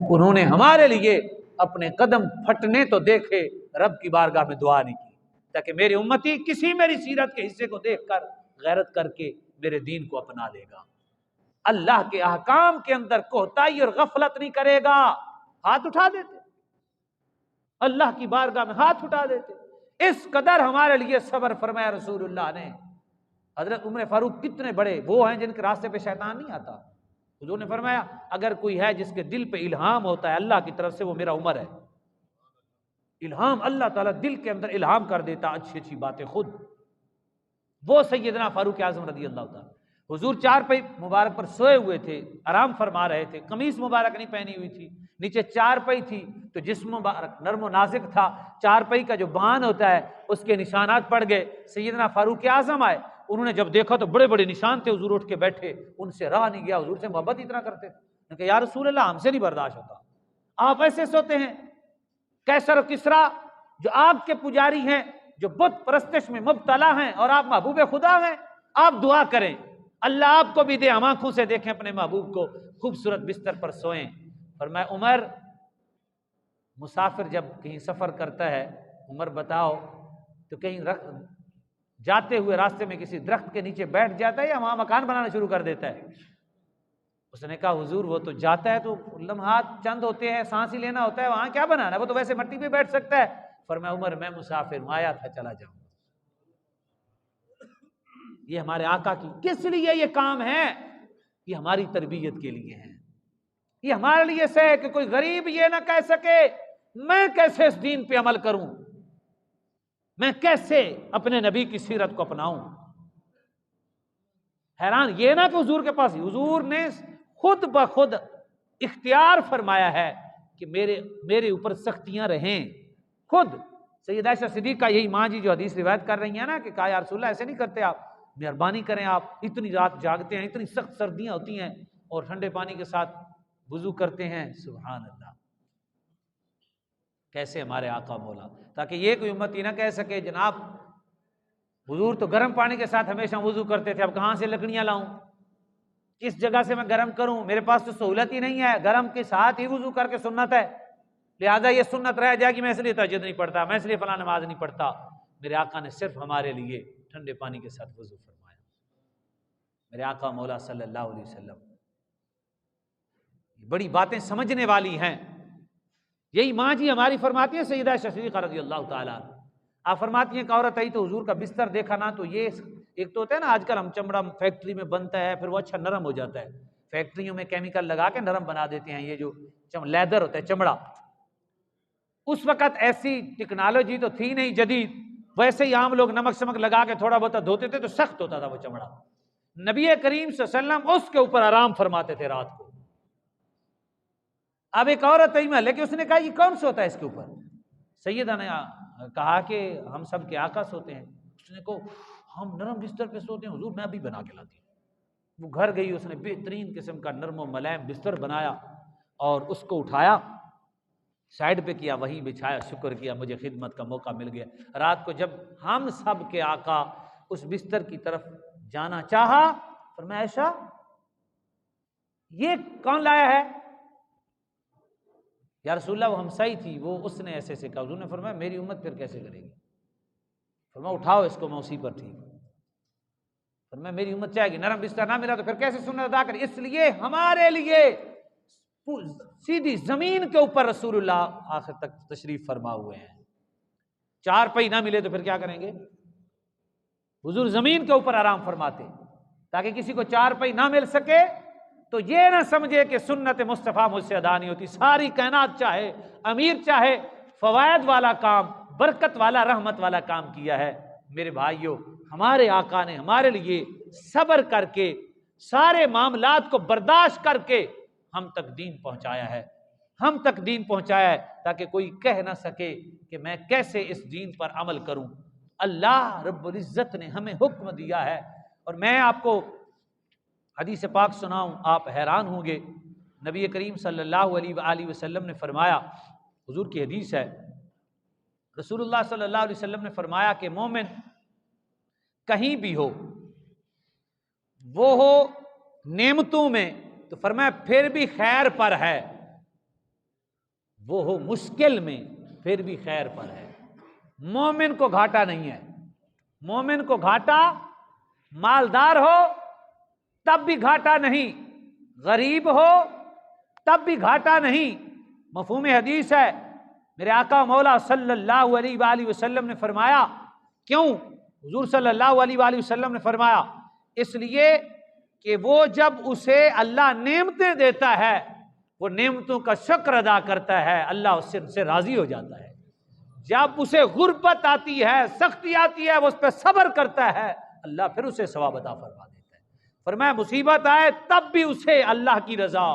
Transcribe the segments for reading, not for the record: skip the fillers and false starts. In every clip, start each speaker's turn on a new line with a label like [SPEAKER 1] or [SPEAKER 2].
[SPEAKER 1] انہوں نے ہمارے لیے اپنے قدم پھٹنے تو دیکھے، رب کی بارگاہ میں دعا نہیں کی، تاکہ میری امتی کسی میری سیرت کے حصے کو دیکھ کر غیرت کر کے میرے دین کو اپنا لے گا، اللہ کے احکام کے اندر کوتاہی اور غفلت نہیں کرے گا۔ ہاتھ اٹھا دیتے، اللہ کی بارگاہ میں ہاتھ اٹھا دیتے، اس قدر ہمارے لیے صبر فرمایا رسول اللہ نے۔ حضرت عمر فاروق کتنے بڑے وہ ہیں جن کے راستے پہ شیطان نہیں آتا۔ حضور نے فرمایا اگر کوئی ہے جس کے دل پہ الہام ہوتا ہے اللہ کی طرف سے، وہ میرا عمر ہے۔ الہام اللہ تعالیٰ دل کے اندر الہام کر دیتا اچھی اچھی باتیں خود۔ وہ سیدنا فاروق اعظم رضی اللہ تعالیٰ، حضور چارپائی مبارک پر سوئے ہوئے تھے، آرام فرما رہے تھے، قمیص مبارک نہیں پہنی ہوئی تھی، نیچے چارپائی تھی، تو جسم مبارک نرم و نازک تھا، چارپائی کا جو بان ہوتا ہے اس کے نشانات پڑ گئے۔ سیدنا فاروق اعظم آئے، انہوں نے جب دیکھا تو بڑے بڑے نشان تھے، حضور اٹھ کے بیٹھے، ان سے رہا نہیں گیا، حضور سے محبت اتنا کرتے تھے۔ نے کہا یا رسول اللہ ہم سے نہیں برداشت ہوتا، آپ ایسے سوتے ہیں؟ کیسر و کسرا جو آپ کے پجاری ہیں، جو بت پرستش میں مبتلا ہیں، اور آپ محبوب خدا ہیں، آپ دعا کریں اللہ آپ کو بھی دے، ہم آنکھوں سے دیکھیں اپنے محبوب کو خوبصورت بستر پر سوئیں۔ فرمایا عمر مسافر جب کہیں سفر کرتا ہے، عمر بتاؤ تو کہیں جاتے ہوئے راستے میں کسی درخت کے نیچے بیٹھ جاتا ہے یا وہاں مکان بنانا شروع کر دیتا ہے؟ اس نے کہا حضور وہ تو جاتا ہے تو لمحات چند ہوتے ہیں، سانس ہی لینا ہوتا ہے، وہاں کیا بنانا ہے، وہ تو ویسے مٹی پہ بیٹھ سکتا ہے۔ فرمایا عمر میں مسافر ہوں، آیا تھا چلا جاؤں۔ یہ ہمارے آقا کی کس لیے یہ کام ہے؟ یہ ہماری تربیت کے لیے ہے، یہ ہمارے لیے سے کہ کوئی غریب یہ نہ کہہ سکے میں کیسے اس دین پہ عمل کروں، میں کیسے اپنے نبی کی سیرت کو اپناؤں۔ حیران یہ نہ کہ حضور کے پاس، حضور نے خود بخود اختیار فرمایا ہے کہ میرے اوپر سختیاں رہیں۔ خود سیدہ عائشہ صدیقہ یہی ماں جی جو حدیث روایت کر رہی ہیں نا، کہ کہا یا رسول اللہ ایسے نہیں کرتے آپ، مہربانی کریں، آپ اتنی رات جاگتے ہیں، اتنی سخت سردیاں ہوتی ہیں اور ٹھنڈے پانی کے ساتھ وضو کرتے ہیں۔ سبحان اللہ، کیسے ہمارے آقا مولا، تاکہ یہ کوئی امتی نہ کہہ سکے جناب حضور تو گرم پانی کے ساتھ ہمیشہ وضو کرتے تھے، اب کہاں سے لکڑیاں لاؤں، کس جگہ سے میں گرم کروں، میرے پاس تو سہولت ہی نہیں ہے، گرم کے ساتھ ہی وضو کر کے سنت ہے، لہذا یہ سنت رہ جائے گی، میں اس لیے تہجد نہیں پڑھتا، میں اس لیے فلاں نماز نہیں پڑھتا۔ میرے آقا نے صرف ہمارے لیے ٹھنڈے پانی کے ساتھ وضو فرمایا۔ میرے آقا مولا صلی اللہ علیہ وسلم بڑی باتیں سمجھنے والی ہیں۔ یہی ماں جی ہماری فرماتی ہیں، سیدہ عائشہ صدیقہ رضی اللہ تعالیٰ، آپ فرماتی ہیں کہ عورت آئی تو حضور کا بستر دیکھا نا، تو یہ ایک تو ہوتا ہے نا آج کل ہم چمڑا فیکٹری میں بنتا ہے پھر وہ اچھا نرم ہو جاتا ہے، فیکٹریوں میں کیمیکل لگا کے نرم بنا دیتے ہیں، یہ جو لیدر ہوتا ہے چمڑا، اس وقت ایسی ٹیکنالوجی تو تھی نہیں جدید، ویسے ہی عام لوگ نمک شمک لگا کے تھوڑا بہت دھوتے تھے تو سخت ہوتا تھا وہ چمڑا۔ نبی کریم صلی اللہ علیہ وسلم اس کے اوپر آرام فرماتے تھے رات کو۔ اب ایک عورت آئی محلے کہ اس نے کہا یہ کون سوتا ہے اس کے اوپر؟ سیدہ نے کہا کہ ہم سب کے آقا سوتے ہیں۔ اس نے کہا ہم نرم بستر پہ سوتے ہیں حضور، میں ابھی بنا کے لاتی ہوں۔ وہ گھر گئی، اس نے بہترین قسم کا نرم و ملائم بستر بنایا اور اس کو اٹھایا، سائڈ پہ کیا، وہیں بچھایا، شکر کیا مجھے خدمت کا موقع مل گیا۔ رات کو جب ہم سب کے آقا اس بستر کی طرف جانا چاہا، فرمایا عائشہ یہ کون لایا ہے؟ یا رسول اللہ وہ ہمسائی تھی، وہ اس نے ایسے سے کہا۔ حضور نے فرمایا میری امت پھر کیسے کرے گی؟ فرمایا اٹھاؤ اس کو، میں اسی پر ٹھیک ہوں۔ فرمایا میری امت چاہے گی، نرم بستر نہ ملا تو پھر کیسے سنت ادا کرے؟ اس لیے ہمارے لیے سیدھی زمین کے اوپر رسول اللہ آخر تک تشریف فرما ہوئے ہیں۔ چار پئی نہ ملے تو پھر کیا کریں گے؟ حضور زمین کے اوپر آرام فرماتے تاکہ کسی کو چار پئی نہ مل سکے تو یہ نہ سمجھے کہ سنت مصطفیٰ مجھ سے ادا نہیں ہوتی۔ ساری کائنات چاہے امیر چاہے فوائد والا کام، برکت والا، رحمت والا کام کیا ہے۔ میرے بھائیوں، ہمارے آقا نے ہمارے لیے صبر کر کے سارے معاملات کو برداشت کر کے ہم تک دین پہنچایا ہے، ہم تک دین پہنچایا ہے تاکہ کوئی کہہ نہ سکے کہ میں کیسے اس دین پر عمل کروں۔ اللہ رب العزت نے ہمیں حکم دیا ہے، اور میں آپ کو حدیث پاک سناؤں آپ حیران ہوں گے۔ نبی کریم صلی اللہ علیہ وآلہ وسلم نے فرمایا، حضور کی حدیث ہے، رسول اللہ صلی اللہ علیہ وسلم نے فرمایا کہ مومن کہیں بھی ہو، وہ ہو نعمتوں میں تو فرمایا پھر بھی خیر پر ہے، وہ ہو مشکل میں پھر بھی خیر پر ہے۔ مومن کو گھاٹا نہیں ہے، مومن کو گھاٹا مالدار ہو تب بھی گھاٹا نہیں، غریب ہو تب بھی گھاٹا نہیں۔ مفہوم حدیث ہے، میرے آقا مولا صلی اللہ علیہ وآلہ وسلم نے فرمایا، کیوں حضور صلی اللہ علیہ وآلہ وسلم نے فرمایا؟ اس لیے کہ وہ جب اسے اللہ نعمتیں دیتا ہے وہ نعمتوں کا شکر ادا کرتا ہے، اللہ اس سے راضی ہو جاتا ہے۔ جب اسے غربت آتی ہے، سختی آتی ہے، وہ اس پہ صبر کرتا ہے، اللہ پھر اسے ثواب عطا فرما دیتا ہے۔ فرمایا مصیبت آئے تب بھی اسے اللہ کی رضا،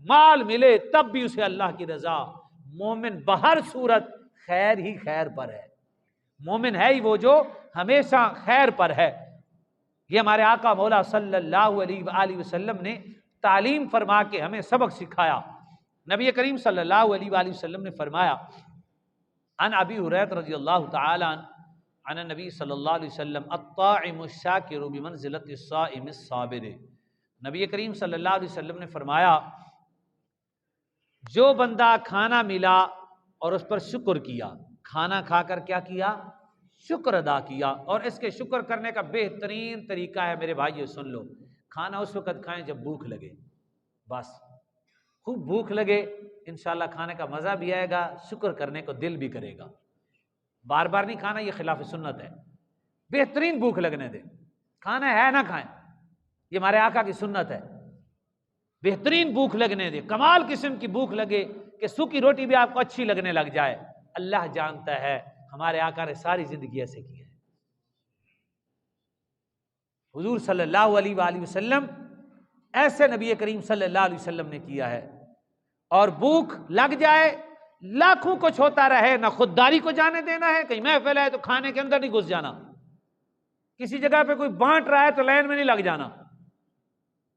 [SPEAKER 1] مال ملے تب بھی اسے اللہ کی رضا۔ مومن بہر صورت خیر ہی خیر پر ہے، مومن ہے ہی وہ جو ہمیشہ خیر پر ہے۔ یہ ہمارے آقا مولا صلی اللہ علیہ وآلہ وسلم نے تعلیم فرما کے ہمیں سبق سکھایا۔ نبی کریم صلی اللہ علیہ وآلہ وسلم نے فرمایا، عن ابی ہریرہ رضی اللہ تعالی عنہ عن النبی صلی اللہ علیہ وسلم، الطاعم الشاکر بمنزلۃ الصائم الصابر۔ نبی کریم صلی اللہ علیہ وسلم نے فرمایا، جو بندہ کھانا ملا اور اس پر شکر کیا، کھانا کھا کر کیا کیا؟ شکر ادا کیا۔ اور اس کے شکر کرنے کا بہترین طریقہ ہے میرے بھائیو، سن لو، کھانا اس وقت کھائیں جب بھوک لگے، بس خوب بھوک لگے، انشاءاللہ کھانے کا مزہ بھی آئے گا، شکر کرنے کو دل بھی کرے گا۔ بار بار نہیں کھانا، یہ خلاف سنت ہے۔ بہترین بھوک لگنے دے، کھانا ہے نہ کھائیں، یہ ہمارے آقا کی سنت ہے۔ بہترین بھوک لگنے دے، کمال قسم کی بھوک لگے کہ سوکھی روٹی بھی آپ کو اچھی لگنے لگ جائے۔ اللہ جانتا ہے ہمارے آقا نے ساری زندگی ایسے کی ہے۔ حضور صلی اللہ علیہ وآلہ وسلم ایسے نبی کریم صلی اللہ علیہ وسلم نے کیا ہے۔ اور بھوک لگ جائے، لاکھوں کچھ ہوتا رہے، نہ خودداری کو جانے دینا ہے، کہیں محفل ہے تو کھانے کے اندر نہیں گھس جانا، کسی جگہ پہ کوئی بانٹ رہا ہے تو لائن میں نہیں لگ جانا،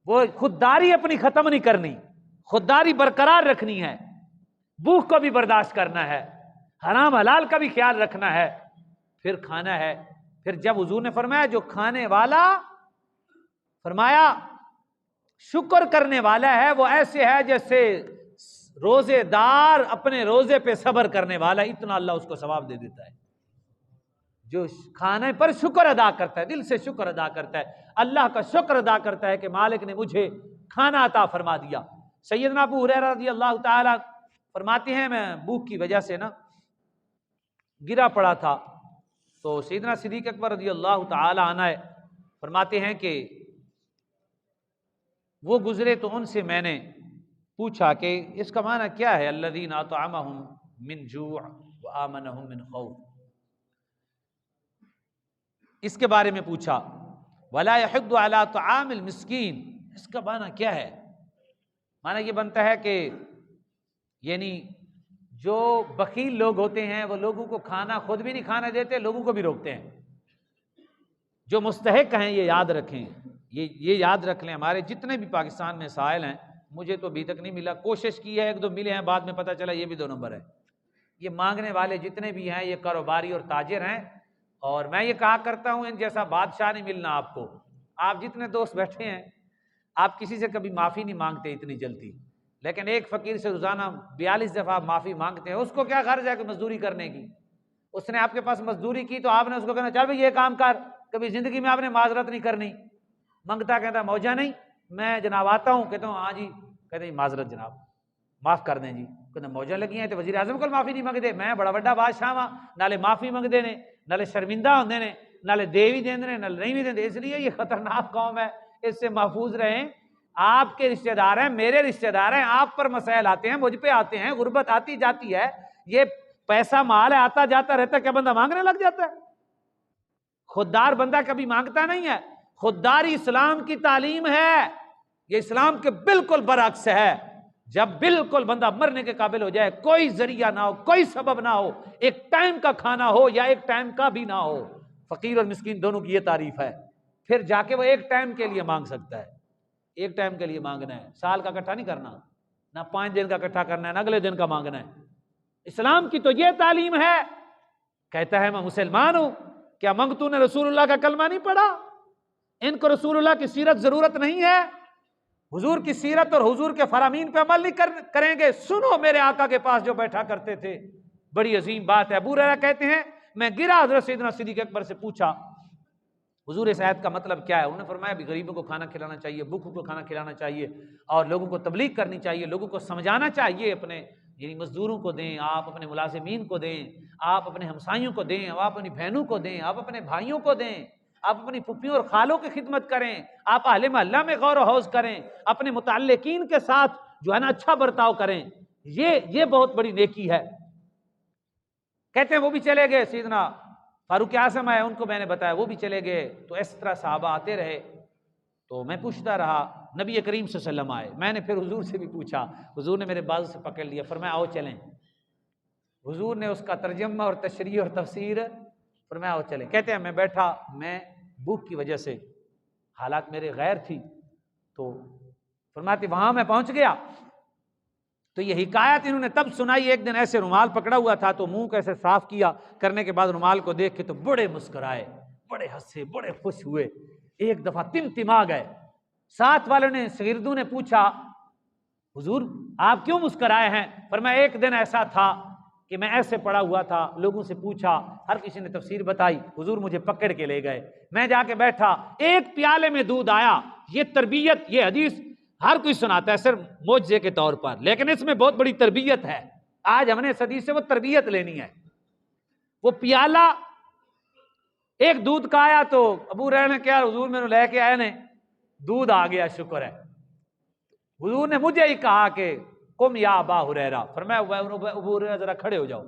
[SPEAKER 1] وہ خودداری اپنی ختم نہیں کرنی، خودداری برقرار رکھنی ہے، بھوک کو بھی برداشت کرنا ہے، حرام حلال کا بھی خیال رکھنا ہے، پھر کھانا ہے۔ پھر جب حضور نے فرمایا جو کھانے والا، فرمایا شکر کرنے والا ہے، وہ ایسے ہے جیسے روزے دار اپنے روزے پہ صبر کرنے والا، اتنا اللہ اس کو ثواب دے دیتا ہے۔ جو کھانے پر شکر ادا کرتا ہے، دل سے شکر ادا کرتا ہے، اللہ کا شکر ادا کرتا ہے کہ مالک نے مجھے کھانا عطا فرما دیا۔ سیدنا ابو ہریرہ رضی اللہ تعالی فرماتے ہیں، میں بھوک کی وجہ سے نا گرا پڑا تھا، تو سیدنا صدیق اکبر رضی اللہ تعالی عنہ فرماتے ہیں کہ وہ گزرے تو ان سے میں نے پوچھا کہ اس کا معنی کیا ہے، الذین اطعمہم من جوع وآمنہم من خوف، اس کے بارے میں پوچھا۔ ولا یحض علی طعام المسکین، اس کا معنی کیا ہے؟ معنی یہ بنتا ہے کہ یعنی جو بخیل لوگ ہوتے ہیں وہ لوگوں کو کھانا خود بھی نہیں کھانا دیتے، لوگوں کو بھی روکتے ہیں۔ جو مستحق ہیں یہ یاد رکھیں، یہ یاد رکھ لیں۔ ہمارے جتنے بھی پاکستان میں سائل ہیں، مجھے تو ابھی تک نہیں ملا، کوشش کی ہے، ایک دو ملے ہیں، بعد میں پتہ چلا یہ بھی 2 نمبر ہے۔ یہ مانگنے والے جتنے بھی ہیں یہ کاروباری اور تاجر ہیں، اور میں یہ کہا کرتا ہوں ان جیسا بادشاہ نہیں ملنا آپ کو۔ آپ جتنے دوست بیٹھے ہیں، آپ کسی سے کبھی معافی نہیں مانگتے اتنی جلدی، لیکن ایک فقیر سے روزانہ 42 دفعہ آپ معافی مانگتے ہیں، اس کو کیا غرض ہے کہ مزدوری کرنے کی؟ اس نے آپ کے پاس مزدوری کی تو آپ نے اس کو کہنا چل بھائی یہ کام کر، کبھی زندگی میں آپ نے معذرت نہیں کرنی۔ منگتا کہتا موجہ نہیں، میں جناب آتا ہوں، کہتا ہوں ہاں جی، کہتے ہیں معذرت جناب، معاف کر دیں جی، کہتے موجہ لگی ہیں تو وزیر اعظم کو معافی نہیں منگتے، میں بڑا بڑا بادشاہ ہاں، نالے معافی منگتے نے، نالے شرمندہ ہوندے نے، نالے دے بھی دیندے نے، نالے نہیں بھی دیندے۔ اس لیے یہ خطرناک قوم ہے، اس سے محفوظ رہیں۔ آپ کے رشتہ دار ہیں، میرے رشتہ دار ہیں، آپ پر مسائل آتے ہیں، مجھ پہ آتے ہیں، غربت آتی جاتی ہے، یہ پیسہ مال ہے آتا جاتا رہتا ہے، کیا بندہ مانگنے لگ جاتا ہے؟ خوددار بندہ کبھی مانگتا نہیں ہے۔ خودداری اسلام کی تعلیم ہے، یہ اسلام کے بالکل برعکس ہے۔ جب بالکل بندہ مرنے کے قابل ہو جائے، کوئی ذریعہ نہ ہو، کوئی سبب نہ ہو، ایک ٹائم کا کھانا ہو یا ایک ٹائم کا بھی نہ ہو، فقیر اور مسکین دونوں کی یہ تعریف ہے، پھر جا کے وہ ایک ٹائم کے لیے مانگ سکتا ہے۔ ایک ٹائم کے لیے مانگنا ہے، سال کا اکٹھا نہیں کرنا، نہ 5 دن کا اکٹھا کرنا ہے، نہ اگلے دن کا مانگنا ہے۔ اسلام کی تو یہ تعلیم ہے۔ کہتا ہے میں مسلمان ہوں، کیا منگتو نے رسول اللہ کا کلمہ نہیں پڑھا؟ ان کو رسول اللہ کی سیرت ضرورت نہیں ہے؟ حضور کی سیرت اور حضور کے فرامین پہ عمل نہیں کریں گے، سنو میرے آقا کے پاس جو بیٹھا کرتے تھے، بڑی عظیم بات ہے۔ ابو ہریرہ کہتے ہیں میں گرا، حضرت سیدنا صدیق اکبر سے پوچھا حضور اس آیت کا مطلب کیا ہے؟ انہوں نے فرمایا بھی غریبوں کو کھانا کھلانا چاہیے، بھوکوں کو کھانا کھلانا چاہیے، اور لوگوں کو تبلیغ کرنی چاہیے، لوگوں کو سمجھانا چاہیے، اپنے یعنی مزدوروں کو دیں، آپ اپنے ملازمین کو دیں، آپ اپنے ہمسائیوں کو دیں، آپ اپنی بہنوں کو دیں، آپ اپنے بھائیوں کو دیں، آپ اپنی پھپھیوں اور خالوں کی خدمت کریں، آپ اہل محلہ میں غور و خوض کریں، اپنے متعلقین کے ساتھ جو ہے نا اچھا برتاؤ کریں، یہ بہت بڑی نیکی ہے۔ کہتے ہیں وہ بھی چلے گئے، سیدنا فاروق اعظم آئے، ان کو میں نے بتایا، وہ بھی چلے گئے۔ تو اس طرح صحابہ آتے رہے، تو میں پوچھتا رہا، نبی کریم صلی اللہ علیہ وسلم آئے، میں نے پھر حضور سے بھی پوچھا، حضور نے میرے بازو سے پکڑ لیا، فرمایا آؤ چلیں۔ حضور نے اس کا ترجمہ اور تشریح اور تفسیر فرمایا آؤ چلیں۔ کہتے ہیں میں بیٹھا، میں بھوک کی وجہ سے حالات میرے غیر تھی، تو فرماتے وہاں میں پہنچ گیا تو یہ حکایت انہوں نے تب سنائی، ایک دن ایسے رومال پکڑا ہوا تھا تو منہ کیسے صاف کیا، کرنے کے بعد رومال کو دیکھ کے تو بڑے مسکرائے، بڑے ہنسے، بڑے خوش ہوئے، ایک دفعہ تمتما گئے۔ ساتھ والوں نے، شاگردوں نے پوچھا حضور آپ کیوں مسکرائے ہیں؟ فرمایا ایک دن ایسا تھا کہ میں ایسے پڑا ہوا تھا، لوگوں سے پوچھا، ہر کسی نے تفسیر بتائی، حضور مجھے پکڑ کے لے گئے، میں جا کے بیٹھا، ایک پیالے میں دودھ آیا۔ یہ تربیت، یہ حدیث ہر کوئی سناتا ہے صرف معجزے کے طور پر، لیکن اس میں بہت بڑی تربیت ہے۔ آج ہم نے اس حدیث سے وہ تربیت لینی ہے۔ وہ پیالہ ایک دودھ کا آیا تو ابو ہریرہ نے کیا، حضور میں لے کے آئے نے، دودھ آ گیا، شکر ہے۔ حضور نے مجھے ہی کہا کہ قم یا ابا ہریرہ، فرمایا ابو ہریرہ ذرا کھڑے ہو جاؤ،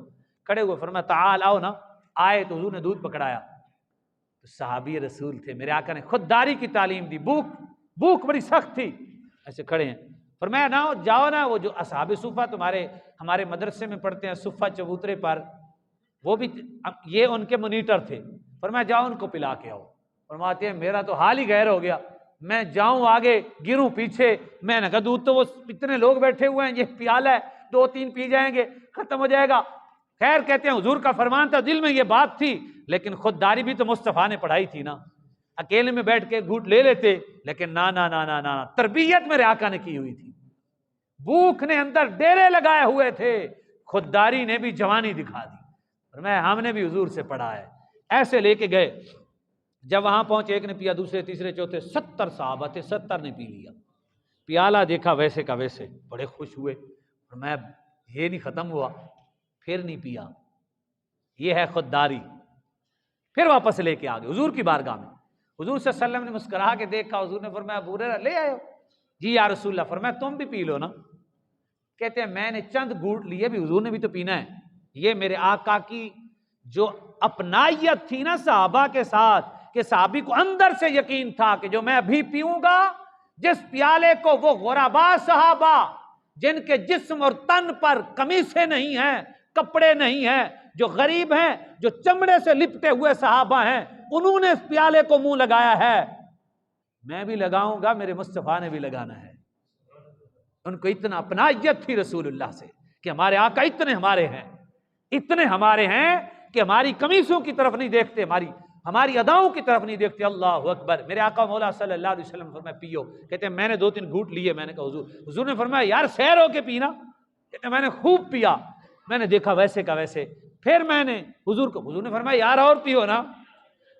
[SPEAKER 1] کھڑے ہوئے، فرمایا تعال، آؤ نا، آئے تو حضور نے دودھ پکڑایا۔ تو صحابی رسول تھے، میرے آقا نے خودداری کی تعلیم دی، بھوک بڑی سخت تھی، ایسے کھڑے ہیں، فرمایا نہ جاؤ نا، وہ جو اصحاب صفہ ہمارے مدرسے میں پڑھتے ہیں، صفہ چبوترے پر، وہ بھی یہ ان کے مونیٹر تھے، فرمایا جاؤ ان کو پلا کے آؤ۔ فرماتے ہیں میرا تو حال ہی غیر ہو گیا، میں جاؤں آگے گروں پیچھے، میں نے کہا دودھ تو وہ اتنے لوگ بیٹھے ہوئے ہیں، یہ پیالہ ہے، 2-3 پی جائیں گے ختم ہو جائے گا۔ خیر کہتے ہیں حضور کا فرمان تھا، دل میں یہ بات تھی، لیکن خودداری بھی تو مصطفیٰ نے پڑھائی تھی نا، اکیلے میں بیٹھ کے گھوٹ لے لیتے، لیکن نا تربیت میرے آقا نے کی ہوئی تھی، بھوک نے اندر ڈیرے لگائے ہوئے تھے، خودداری نے بھی جوانی دکھا دی۔ ہم نے بھی حضور سے پڑھا ہے، ایسے لے کے گئے۔ جب وہاں پہنچے، ایک نے پیا، دوسرے تیسرے چوتھے، 70 صحابہ تھے، 70 نے پی لیا۔ پیالہ دیکھا ویسے کا ویسے، بڑے خوش ہوئے، فرمایا یہ نہیں ختم ہوا، پھر نہیں پیا، یہ ہے خودداری۔ پھر واپس لے کے آگے حضور کی بارگاہ میں، حضور صلی اللہ علیہ وسلم نے مسکرا کے دیکھا، حضور نے فرمایا ابو ہریرہ لے آئے ہو؟ جی یا رسول اللہ۔ فرمایا تم بھی پی لو نا۔ کہتے ہیں میں نے چند گھونٹ لیے، بھی حضور نے بھی تو پینا ہے۔ یہ میرے آقا کی جو اپنائیت تھی نا صحابہ کے ساتھ، کہ صحابی کو اندر سے یقین تھا کہ جو میں ابھی پیوں گا، جس پیالے کو وہ غربا صحابہ جن کے جسم اور تن پر قمیصیں نہیں ہیں، کپڑے نہیں ہیں، جو غریب ہیں، جو چمڑے سے لپٹے ہوئے صحابہ ہیں، انہوں نے اس پیالے کو منہ لگایا ہے، میں بھی لگاؤں گا، میرے مصطفیٰ نے بھی لگانا ہے۔ ان کو اتنا اپنائیت تھی رسول اللہ سے کہ ہمارے آقا اتنے ہمارے ہیں کہ ہماری قمیصوں کی طرف نہیں دیکھتے، ہماری اداؤں کی طرف نہیں دیکھتے۔ اللہ اکبر۔ میرے آقا مولا صلی اللہ علیہ وسلم فرمایا پیو۔ کہتے ہیں میں نے 2-3 گھونٹ لیے، میں نے کہا حضور نے فرمایا یار سیر ہو کے پینا۔ کہتے ہیں میں نے خوب پیا، میں نے دیکھا ویسے کا ویسے، پھر میں نے حضور نے فرمایا یار اور پیو نا۔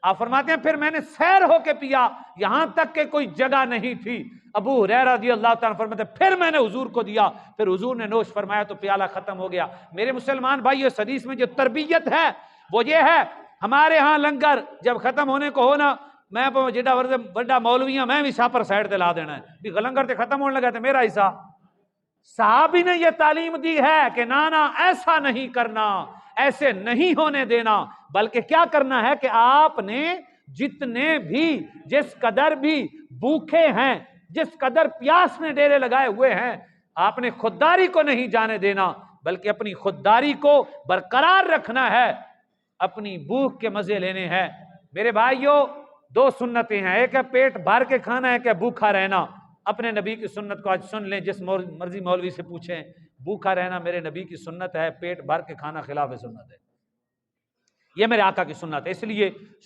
[SPEAKER 1] آپ فرماتے ہیں پھر میں نے سیر ہو کے پیا، یہاں تک کہ کوئی جگہ نہیں تھی۔ ابو ہریرہ رضی اللہ تعالیٰ فرماتے ہیں پھر میں نے حضور کو دیا، پھر حضور نے نوش فرمایا تو پیالہ ختم ہو گیا۔ میرے مسلمان بھائیو، اس حدیث میں جو تربیت ہے وہ یہ ہے، ہمارے ہاں لنگر جب ختم ہونے کو ہونا، میں جڑا بڑا مولوی ہوں، میں بھی شاپر سائڈ تے لا دینا ہے بھی لنگر تے ختم ہونے لگا تے میرا حصہ۔ صحابی نے یہ تعلیم دی ہے کہ نانا ایسا نہیں کرنا، ایسے نہیں ہونے دینا، بلکہ کیا کرنا ہے کہ آپ نے جتنے بھی جس قدر بھی بھوکے ہیں، جس قدر پیاس میں ڈیرے لگائے ہوئے ہیں، آپ نے خودداری کو نہیں جانے دینا، بلکہ اپنی خودداری کو برقرار رکھنا ہے، اپنی بھوک کے مزے لینے ہیں۔ میرے بھائیوں، 2 سنتیں ہیں، ایک ہے پیٹ بھر کے کھانا، ایک ہے بھوکا رہنا۔ اپنے نبی کی سنت کو آج سن لیں، جس مرضی مولوی سے پوچھیں، بھوکا رہنا میرے نبی کی سنت ہے، پیٹ بھر کے کھانا خلاف سنت ہے، یہ میرے آقا کی سنت ہے۔ اس لیے